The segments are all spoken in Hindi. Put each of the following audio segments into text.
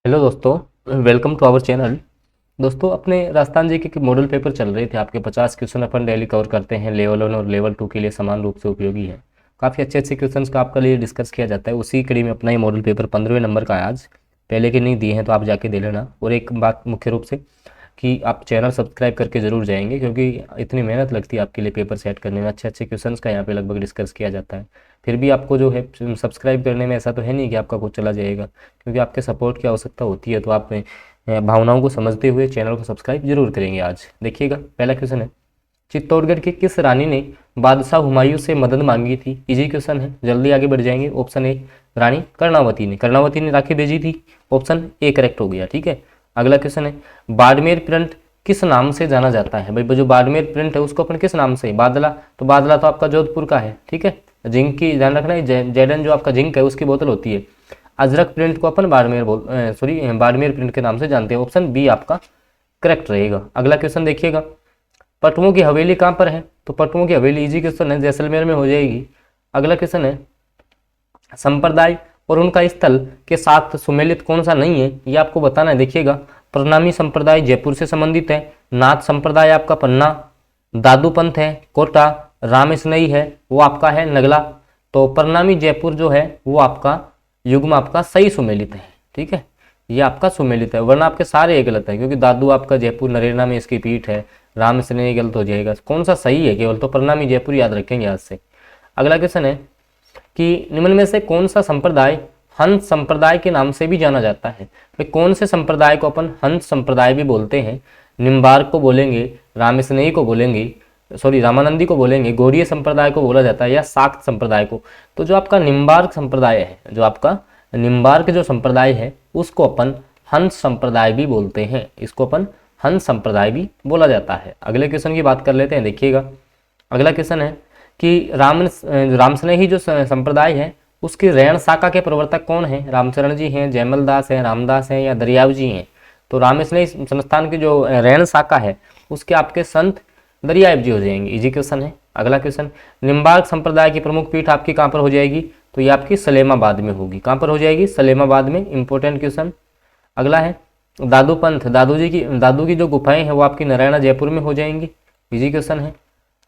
हेलो दोस्तों, वेलकम टू आवर चैनल। दोस्तों, अपने राजस्थान जी के मॉडल पेपर चल रहे थे। आपके 50 क्वेश्चन अपन डेली कवर करते हैं। लेवल 1 और लेवल 2 के लिए समान रूप से उपयोगी है। काफ़ी अच्छे अच्छे क्वेश्चन का आपके लिए डिस्कस किया जाता है। उसी कड़ी में अपना ही मॉडल पेपर 15वें नंबर का है आज। पहले के नहीं दिए हैं तो आप जाके दे लेना। और एक बात मुख्य रूप से कि आप चैनल सब्सक्राइब करके ज़रूर जाएंगे, क्योंकि इतनी मेहनत लगती है आपके लिए पेपर सेट करने में। अच्छे अच्छे क्वेश्चंस का यहाँ पे लगभग डिस्कस किया जाता है। फिर भी आपको जो है सब्सक्राइब करने में ऐसा तो है नहीं कि आपका कुछ चला जाएगा, क्योंकि आपके सपोर्ट की आवश्यकता होती है। तो आप भावनाओं को समझते हुए चैनल को सब्सक्राइब जरूर करेंगे। आज देखिएगा, पहला क्वेश्चन है, चित्तौड़गढ़ की किस रानी ने बादशाह हुमायूं से मदद मांगी थी? इजी क्वेश्चन है, जल्दी आगे बढ़ जाएंगे। ऑप्शन ए रानी कर्णावती ने राखी भेजी थी। ऑप्शन ए करेक्ट हो गया। ठीक है, अगला क्वेश्चन है, बाड़मेर प्रिंट किस नाम से जाना जाता है? भाई जो बाड़मेर प्रिंट है उसको अपन किस नाम से? बादला, तो बादला तो आपका जोधपुर का है। ठीक है, जिंक की ध्यान रखना है, जैडन जो आपका जिंक है उसकी बोतल होती है। अजरक प्रिंट को अपन बाड़मेर प्रिंट के नाम से जानते हैं। ऑप्शन बी आपका करेक्ट रहेगा। अगला क्वेश्चन देखिएगा, पटुओं की हवेली कहाँ पर है? तो पटुओं की हवेली, इजी क्वेश्चन है, जैसलमेर में हो जाएगी। अगला क्वेश्चन है, संप्रदाय और उनका स्थल के साथ सुमेलित कौन सा नहीं है? ये आपको बताना है। देखिएगा, प्रणामी संप्रदाय जयपुर से संबंधित है, नाथ संप्रदाय आपका पन्ना, दादू पंथ है कोटा, राम स्नेही है वो आपका है नगला। तो प्रणामी जयपुर जो है वो आपका युग्म आपका सही सुमेलित है। ठीक है, ये आपका सुमेलित है, वरना आपके सारे गलत है, क्योंकि दादू आपका जयपुर नरेना में इसकी पीठ है, राम स्नेही गलत हो जाएगा। कौन सा सही है केवल? तो प्रणामी जयपुर याद रखेंगे आज से। अगला क्वेश्चन है कि निम्न में से कौन सा संप्रदाय हंस संप्रदाय के नाम से भी जाना जाता है? भाई कौन से संप्रदाय को अपन हंस संप्रदाय भी बोलते हैं? निम्बार्क को बोलेंगे, रामस्नेही को बोलेंगे, रामानंदी को बोलेंगे, गौड़ीय संप्रदाय को बोला जाता है, या शाक्त संप्रदाय को? तो जो आपका निम्बार्क संप्रदाय है, जो आपका निम्बार्क जो संप्रदाय है उसको अपन हंस संप्रदाय भी बोलते हैं। इसको अपन हंस संप्रदाय भी बोला जाता है। अगले क्वेश्चन की बात कर लेते हैं। देखिएगा, अगला क्वेश्चन है कि रामस्नेही जो संप्रदाय है उसकी रैण शाखा के प्रवर्तक कौन है? रामचरण जी हैं, जयमल दास हैं, रामदास हैं, या दरियाव जी हैं? तो रामस्नेही संस्थान की जो रैण शाखा है उसके आपके संत दरियाव जी हो जाएंगे। इजी क्वेश्चन है। अगला क्वेश्चन, निम्बार्क संप्रदाय की प्रमुख पीठ आपकी कहाँ पर हो जाएगी? तो ये आपकी सलेमाबाद में होगी। कहाँ पर हो जाएगी? सलेमाबाद में। Important question. अगला है, दादू पंथ, दादू की जो गुफाएं हैं वो आपकी नारायणा जयपुर में हो जाएंगी। इजी क्वेश्चन है।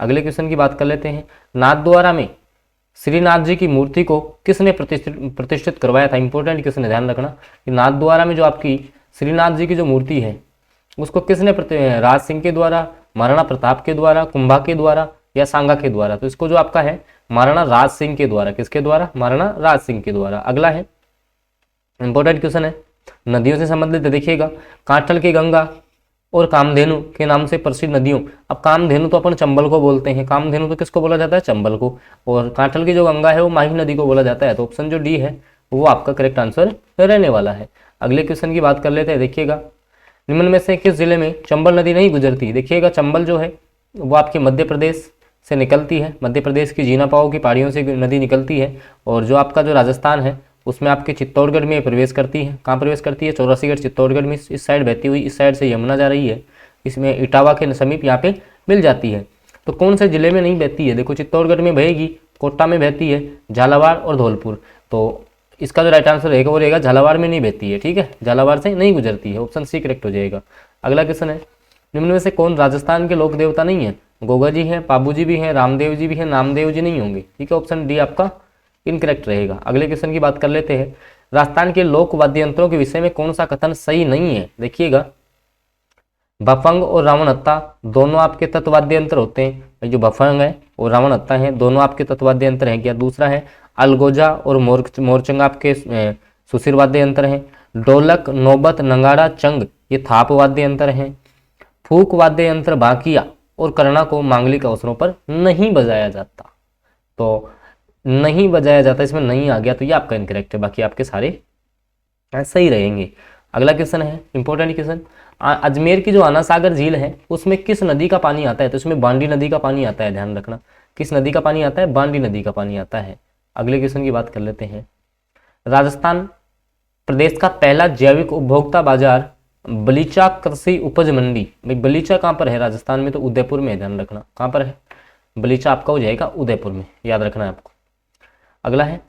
अगले क्वेश्चन की बात कर लेते हैं, नाथद्वारा में श्रीनाथ जी की मूर्ति को किसने प्रतिष्ठित करवाया था? इंपॉर्टेंट क्वेश्चन है, ध्यान रखना कि नाथद्वारा में जो आपकी श्रीनाथ जी की जो मूर्ति है उसको किसने राज सिंह के द्वारा, महाराणा प्रताप के द्वारा, कुंभा के द्वारा, या सांगा के द्वारा? तो इसको जो आपका है महाराणा राज सिंह के द्वारा। किसके द्वारा? महाराणा राज सिंह के द्वारा। अगला है, इंपॉर्टेंट क्वेश्चन है, नदियों से संबंधित है। देखिएगा, कांठल की गंगा और कामधेनु के नाम से प्रसिद्ध नदियों। अब कामधेनु तो अपन चंबल को बोलते हैं, कामधेनु तो किसको बोला जाता है? चंबल को। और कांठल की जो गंगा है वो माही नदी को बोला जाता है। तो ऑप्शन जो डी है वो आपका करेक्ट आंसर रहने वाला है। अगले क्वेश्चन की बात कर लेते हैं। देखिएगा, निम्न में से किस जिले में चंबल नदी नहीं गुजरती? देखिएगा, चंबल जो है वो आपके मध्य प्रदेश से निकलती है। मध्य प्रदेश की जीना पाओ की पहाड़ियों से नदी निकलती है। और जो आपका जो राजस्थान है उसमें आपके चित्तौड़गढ़ में प्रवेश करती है। कहाँ प्रवेश करती है? चौरासीगढ़ चित्तौड़गढ़ में इस साइड बहती हुई, इस साइड से यमुना जा रही है, इसमें इटावा के समीप यहाँ पे मिल जाती है। तो कौन से जिले में नहीं बहती है? देखो, चित्तौड़गढ़ में बहेगी, कोटा में बहती है, झालावाड़ और धौलपुर। तो इसका जो राइट आंसर रहेगा वो रहेगा झालावाड़ में नहीं बहती है। ठीक है, झालावाड़ से नहीं गुजरती है। ऑप्शन सी करेक्ट हो जाएगा। अगला क्वेश्चन है, निम्न में से कौन राजस्थान के लोक देवता नहीं है? गोगा जी हैं, पाबू जी भी हैं, रामदेव जी भी हैं, नामदेव जी नहीं होंगे। ठीक है, ऑप्शन डी आपका इनकरेक्ट रहेगा। अगले क्वेश्चन की बात कर लेते हैं, राजस्थान के लोक वाद्य यंत्रों के विषय में कौन सा कथन सही नहीं है? देखिएगा, भफंग और रावणहत्ता दोनों आपके तत्वाद्य यंत्र होते हैं। जो भफंग है और रावणहत्ता है दोनों आपके तत्वाद्य यंत्र हैं क्या? दूसरा है, अलगोजा और मोरचंग आपके सुशिर वाद्य यंत्र हैं। ढोलक, नौबत, नगाड़ा, चंग ये थाप वाद्य यंत्र हैं। फूक वाद्य यंत्र बाकिया और करना को मांगलिक अवसरों पर नहीं बजाया जाता। तो नहीं बजाया जाता, इसमें नहीं आ गया तो ये आपका इनकरेक्ट है, बाकी आपके सारे सही रहेंगे। अगला क्वेश्चन है, इंपॉर्टेंट क्वेश्चन, अजमेर की जो आना सागर झील है उसमें किस नदी का पानी आता है? तो इसमें बांडी नदी का पानी आता है। ध्यान रखना, किस नदी का पानी आता है? बांडी नदी का पानी आता है। अगले क्वेश्चन की बात कर लेते हैं, राजस्थान प्रदेश का पहला जैविक उपभोक्ता बाजार बलीचा कृषि उपज मंडी। भाई बलीचा कहाँ पर है? राजस्थान में तो उदयपुर में है। ध्यान रखना, कहाँ पर है? बलीचा आपका हो जाएगा उदयपुर में, याद रखना है आपको। अगला है,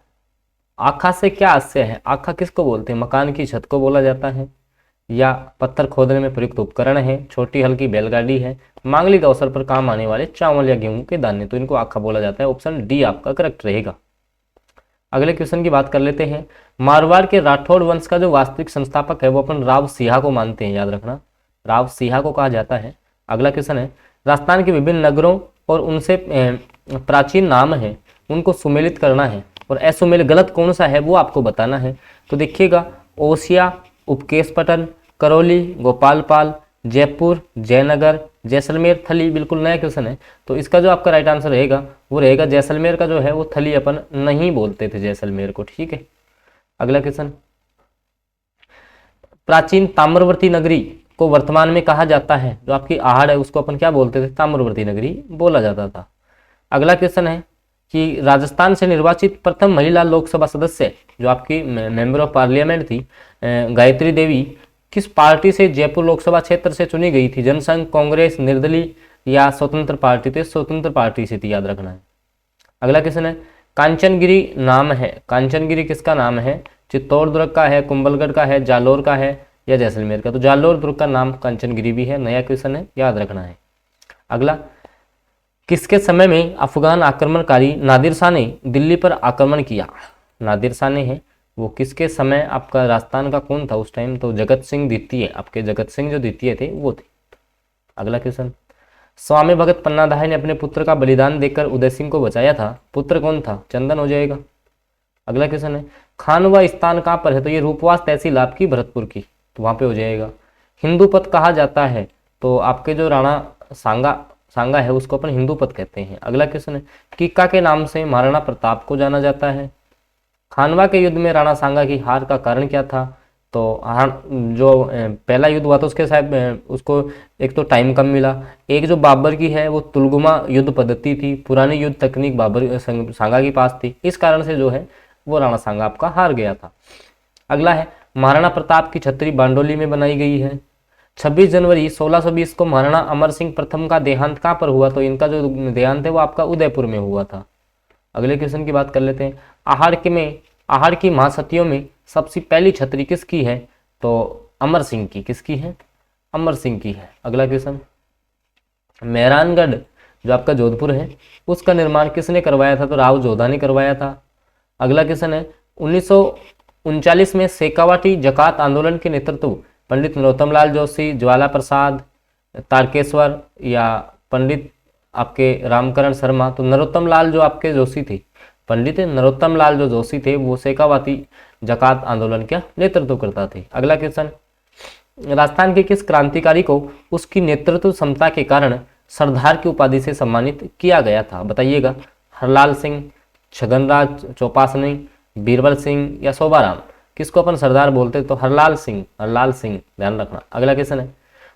आखा से क्या आशय है? आखा किसको बोलते हैं? मकान की छत को बोला जाता है, या पत्थर खोदने में प्रयुक्त उपकरण है, छोटी हल्की बैलगाड़ी है, मांगलिक अवसर पर काम आने वाले चावल या गेहूं के दाने, तो इनको आखा बोला जाता है। ऑप्शन डी आपका करेक्ट रहेगा। अगले क्वेश्चन की बात कर लेते हैं। मारवाड़ के राठौड़ वंश का जो वास्तविक संस्थापक है वो अपन राव सिंहा को मानते हैं, याद रखना, राव सिंहा को कहा जाता है। अगला क्वेश्चन है, राजस्थान के विभिन्न नगरों और उनसे प्राचीन नाम है उनको सुमेलित करना है, और असुमेलित गलत कौन सा है वो आपको बताना है। तो देखिएगा, ओसिया, उपकेशपटन, करौली, गोपालपाल, जयपुर, जयनगर, जैसलमेर, थली, बिल्कुल नया क्वेश्चन है। तो इसका जो आपका राइट आंसर रहेगा वो रहेगा जैसलमेर का जो है वो थली अपन नहीं बोलते थे जैसलमेर को, ठीक है। अगला क्वेश्चन, प्राचीन ताम्रवर्ती नगरी को वर्तमान में कहा जाता है, जो आपकी आहड़ है उसको अपन क्या बोलते थे? ताम्रवर्ती नगरी बोला जाता था। अगला क्वेश्चन है कि राजस्थान से निर्वाचित प्रथम महिला लोकसभा सदस्य जो आपकी मेंबर ऑफ पार्लियामेंट थी गायत्री देवी, किस पार्टी से जयपुर लोकसभा क्षेत्र से चुनी गई थी? जनसंघ, कांग्रेस, निर्दलीय या स्वतंत्र पार्टी? तो स्वतंत्र पार्टी से थी, याद रखना है। अगला क्वेश्चन है, कांचनगिरी नाम है, कांचनगिरी किसका नाम है? चित्तौड़ दुर्ग का है, कुंभलगढ़ का है, जालोर का है या जैसलमेर का? तो जालोर दुर्ग का नाम कांचनगिरी भी है, नया क्वेश्चन है, याद रखना है। अगला, किसके समय में अफगान आक्रमणकारी नादिर शाह ने दिल्ली पर आक्रमण किया? नादिर शाह ने है वो किसके समय, आपका राजस्थान का कौन था उस टाइम? तो जगत सिंह द्वितीय, आपके जगत सिंह जो द्वितीय थे वो थे। अगला क्वेश्चन, स्वामी भगत पन्नाधाय ने अपने पुत्र का बलिदान देकर उदय सिंह को बचाया था, पुत्र कौन था? चंदन हो जाएगा। अगला क्वेश्चन है, खानवा स्थान कहाँ पर है? तो ये रूपवास तहसील आपकी भरतपुर की, तो वहां पे हो जाएगा। हिंदू पथ कहा जाता है, तो आपके जो राणा सांगा है उसको अपन हिंदू पथ कहते हैं। अगला क्वेश्चन है, किक्का के नाम से महाराणा प्रताप को जाना जाता है। खानवा के युद्ध में राणा सांगा की हार का कारण क्या था? तो जो पहला युद्ध हुआ था उसके साथ उसको एक तो टाइम कम मिला, एक जो बाबर की है वो तुलगुमा युद्ध पद्धति थी, पुरानी युद्ध तकनीक बाबर सांगा के पास थी, इस कारण से जो है वो राणा सांगा आपका हार गया था। अगला है, महाराणा प्रताप की छतरी बांडोली में बनाई गई है। 26 जनवरी 1620 को महाराणा अमर सिंह प्रथम का देहांत कहाँ पर हुआ? तो इनका जो देहांत है वो आपका उदयपुर में हुआ था। अगले क्वेश्चन की बात कर लेते हैं, आहड़ की महासतियों में सबसे पहली छतरी किसकी है? तो अमर सिंह की। किसकी है? अमर सिंह की है। अगला क्वेश्चन, मेहरानगढ़ जो आपका जोधपुर है उसका निर्माण किसने करवाया था? तो राव जोधा ने करवाया था। अगला क्वेश्चन है, 1939 में शेखावाटी जकात आंदोलन के नेतृत्व पंडित नरोत्तम लाल जोशी, ज्वाला प्रसाद, तारकेश्वर या पंडित आपके रामकरण शर्मा? तो नरोत्तम लाल जो आपके जोशी थे, पंडित नरोत्तम लाल जो जोशी थे वो शेखावाटी जकात आंदोलन का नेतृत्व करता थे। अगला क्वेश्चन, राजस्थान के किस क्रांतिकारी को उसकी नेतृत्व क्षमता के कारण सरदार की उपाधि से सम्मानित किया गया था? बताइएगा, हरलाल सिंह, छगनराज चौपासनी, बीरबल सिंह या शोभाराम? किसको अपन सरदार बोलते? तो हरलाल सिंह, ध्यान रखना। अगला क्वेश्चन है,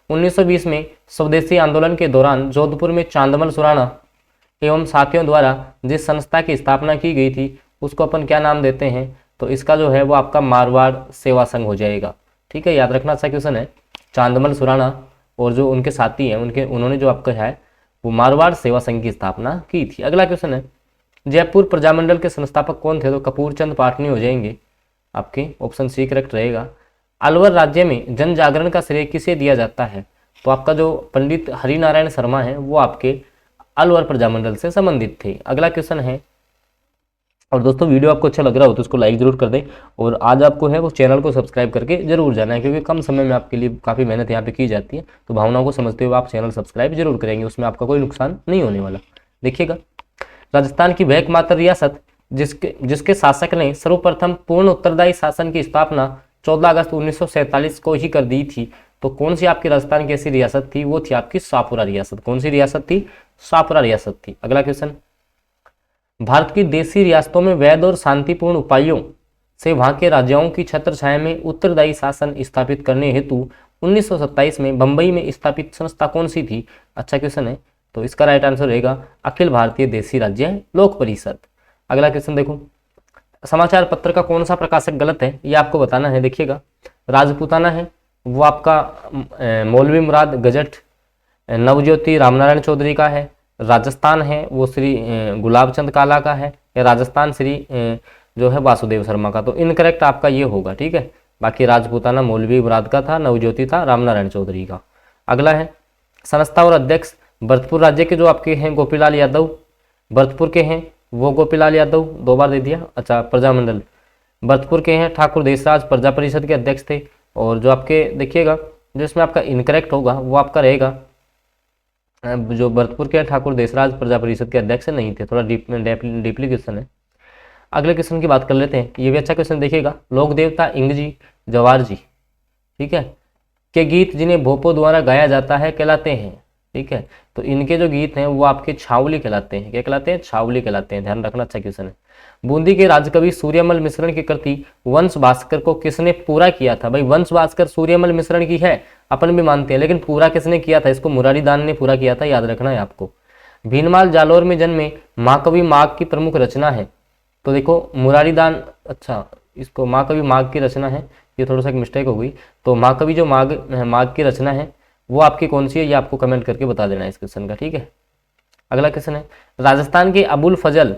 1920 में स्वदेशी आंदोलन के दौरान जोधपुर में चांदमल सुराणा एवं साथियों द्वारा जिस संस्था की स्थापना की गई थी उसको अपन क्या नाम देते हैं? तो इसका जो है वो आपका मारवाड़ सेवा संघ हो जाएगा, ठीक है, याद रखना। अच्छा क्वेश्चन है, चांदमल सुराणा और जो उनके साथी हैं उन्होंने जो आपका है वो मारवाड़ सेवा संघ की स्थापना की थी। अगला क्वेश्चन है, जयपुर प्रजामंडल के संस्थापक कौन थे? तो कपूर चंद पाटनी हो जाएंगे आपके, ऑप्शन सी करेक्ट रहेगा। अलवर राज्य में जन जागरण का श्रेय किसे दिया जाता है? तो आपका जो पंडित हरिनारायण शर्मा है वो आपके अलवर प्रजामंडल से संबंधित थे। अगला क्वेश्चन है, और दोस्तों वीडियो आपको अच्छा लग रहा हो तो उसको लाइक जरूर कर दें, और आज आपको है वो चैनल को सब्सक्राइब करके जरूर जाना है, क्योंकि कम समय में आपके लिए काफ़ी मेहनत यहाँ पे की जाती है, तो भावनाओं को समझते हुए आप चैनल सब्सक्राइब जरूर करेंगे, उसमें आपका कोई नुकसान नहीं होने वाला। देखिएगा, राजस्थान की वह एकमात्र रियासत जिसके शासक ने सर्वप्रथम पूर्ण उत्तरदायी शासन की स्थापना 14 अगस्त 1947 को ही कर दी थी, तो कौन सी आपकी राजस्थान की ऐसी रियासत थी? वो थी आपकी शाहपुरा रियासत। कौन सी रियासत थी? शाहपुरा रियासत थी। अगला क्वेश्चन, भारत की देशी रियासतों में वैध और शांतिपूर्ण उपायों से वहां के राजाओं की छत्रछाया में उत्तरदायी शासन स्थापित करने हेतु 1927 में बंबई में स्थापित संस्था कौन सी थी? अच्छा क्वेश्चन है, तो इसका राइट आंसर रहेगा अखिल भारतीय देशी राज्य लोक परिषद। अगला क्वेश्चन देखो, समाचार पत्र का कौन सा प्रकाशक गलत है ये आपको बताना है। देखिएगा, राजपूताना है वो आपका मौलवी मुराद गजट, नवज्योति रामनारायण चौधरी का है, राजस्थान है वो श्री गुलाब चंद काला का है, या राजस्थान श्री जो है वासुदेव शर्मा का। तो इनकरेक्ट आपका ये होगा, ठीक है। बाकी राजपूताना मौलवी मुराद का था, नवज्योति था रामनारायण चौधरी का। अगला है संस्था और अध्यक्ष, भरतपुर राज्य के जो आपके हैं गोपीलाल यादव, भरतपुर के हैं वो गोपीलाल यादव, 2 बार दे दिया। अच्छा, प्रजामंडल भरतपुर के हैं ठाकुर देशराज, प्रजा परिषद के अध्यक्ष थे। और जो आपके देखिएगा जिसमें आपका इनकरेक्ट होगा वो आपका रहेगा जो भरतपुर के ठाकुर देशराज प्रजा परिषद के अध्यक्ष नहीं थे। थोड़ा डीपली क्वेश्चन है। अगले क्वेश्चन की बात कर लेते हैं, ये भी अच्छा क्वेश्चन देखिएगा। लोक देवता इंगजी जवार जी, ठीक है, के गीत जिन्हें भोपो द्वारा गाया जाता है कहलाते हैं, ठीक है। तो इनके जो गीत हैं वो आपके छावली कहलाते हैं। क्या कहलाते हैं? छावली कहलाते हैं। ध्यान रखना, अच्छा क्वेश्चन है। बूंदी के राजकवि सूर्यमल मिश्रण की कृति वंश भास्कर को किसने पूरा किया था? भाई वंश भास्कर सूर्यमल मिश्रण की है, अपन भी मानते हैं, लेकिन पूरा किसने किया था? इसको मुरारी दान ने पूरा किया था, याद रखना है आपको। भीनमाल जालोर में जन्मे महाकवि माघ की प्रमुख रचना है। तो देखो मुरारी दान, अच्छा इसको महाकवि माघ की रचना है, ये थोड़ा सा एक मिस्टेक हो गई। तो महाकवि जो माघ की रचना है वो आपकी कौन सी है, ये आपको कमेंट करके बता देना है इस क्वेश्चन का, ठीक है। अगला क्वेश्चन है, राजस्थान के अबुल फजल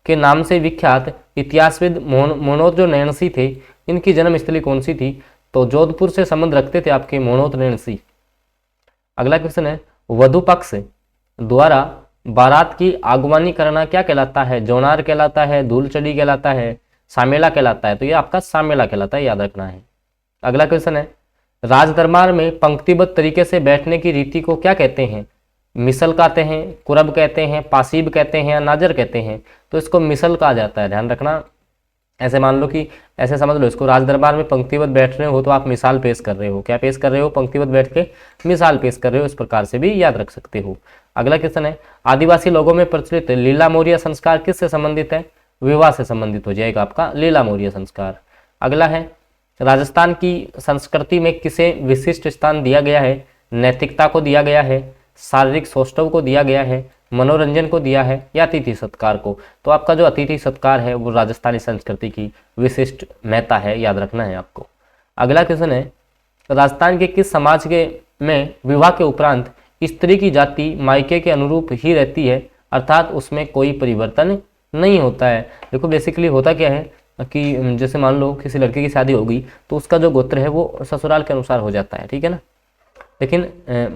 के नाम से विख्यात इतिहासविद मोनोत जो नैणसी थे, इनकी जन्मस्थली कौन सी थी? तो जोधपुर से संबंध रखते थे आपके मोनोत नैणसी। अगला क्वेश्चन है, वधु पक्ष द्वारा बारात की आगवानी करना क्या कहलाता है? जोनार कहलाता है, धूलचड़ी कहलाता है, सामेला कहलाता है। तो ये आपका सामेला कहलाता है, याद रखना है। अगला क्वेश्चन है, राज दरबार में पंक्तिबद्ध तरीके से बैठने की रीति को क्या कहते हैं? मिसल कहते हैं, कुरब कहते हैं, पासीब कहते हैं या नाजर कहते हैं? तो इसको मिसल कहा जाता है, ध्यान रखना। ऐसे मान लो कि ऐसे समझ लो इसको, राज दरबार में पंक्तिबद्ध बैठ रहे हो तो आप मिसाल पेश कर रहे हो। क्या पेश कर रहे हो? पंक्तिबद्ध बैठ के मिसाल पेश कर रहे हो, इस प्रकार से भी याद रख सकते हो। अगला क्वेश्चन है, आदिवासी लोगों में प्रचलित लीला मोरिया संस्कार किससे संबंधित है? विवाह से संबंधित हो जाएगा आपका लीला मोरिया संस्कार। अगला है, राजस्थान की संस्कृति में किसे विशिष्ट स्थान दिया गया है? नैतिकता को दिया गया है, शारीरिक सौष्ठव को दिया गया है, मनोरंजन को दिया है या अतिथि सत्कार को? तो आपका जो अतिथि सत्कार है वो राजस्थानी संस्कृति की विशिष्ट महत्ता है, याद रखना है आपको। अगला क्वेश्चन है, राजस्थान के किस समाज के में विवाह के उपरांत स्त्री की जाति मायके के अनुरूप ही रहती है, अर्थात उसमें कोई परिवर्तन नहीं होता है? देखो बेसिकली होता क्या है कि जैसे मान लो किसी लड़के की शादी होगी तो उसका जो गोत्र है वो ससुराल के अनुसार हो जाता है, ठीक है ना। लेकिन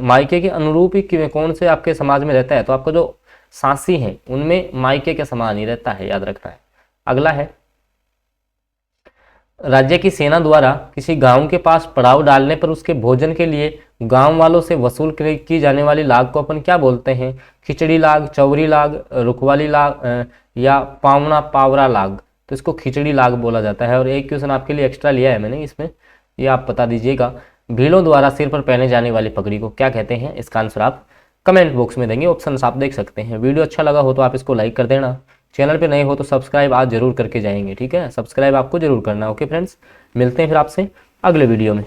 मायके के अनुरूप ही कौन से आपके समाज में रहता है? तो आपका जो सासी है उनमें मायके के समान ही रहता है, याद रखना है। अगला है, राज्य की सेना द्वारा किसी गांव के पास पड़ाव डालने पर उसके भोजन के लिए गांव वालों से वसूल की जाने वाली लाग को अपन क्या बोलते हैं? खिचड़ी लाग, चौरी लाग, रुखवाली लाग या पावना पावरा लाग? तो इसको खिचड़ी लाग बोला जाता है। और एक क्वेश्चन आपके लिए एक्स्ट्रा लिया है मैंने इसमें, ये आप बता दीजिएगा, भीलों द्वारा सिर पर पहने जाने वाली पगड़ी को क्या कहते हैं? इसका आंसर आप कमेंट बॉक्स में देंगे, ऑप्शन आप देख सकते हैं। वीडियो अच्छा लगा हो तो आप इसको लाइक कर देना, चैनल पे नए हो तो सब्सक्राइब आज जरूर करके जाएंगे, ठीक है। सब्सक्राइब आपको जरूर करना। ओके फ्रेंड्स, मिलते हैं फिर आपसे अगले वीडियो में।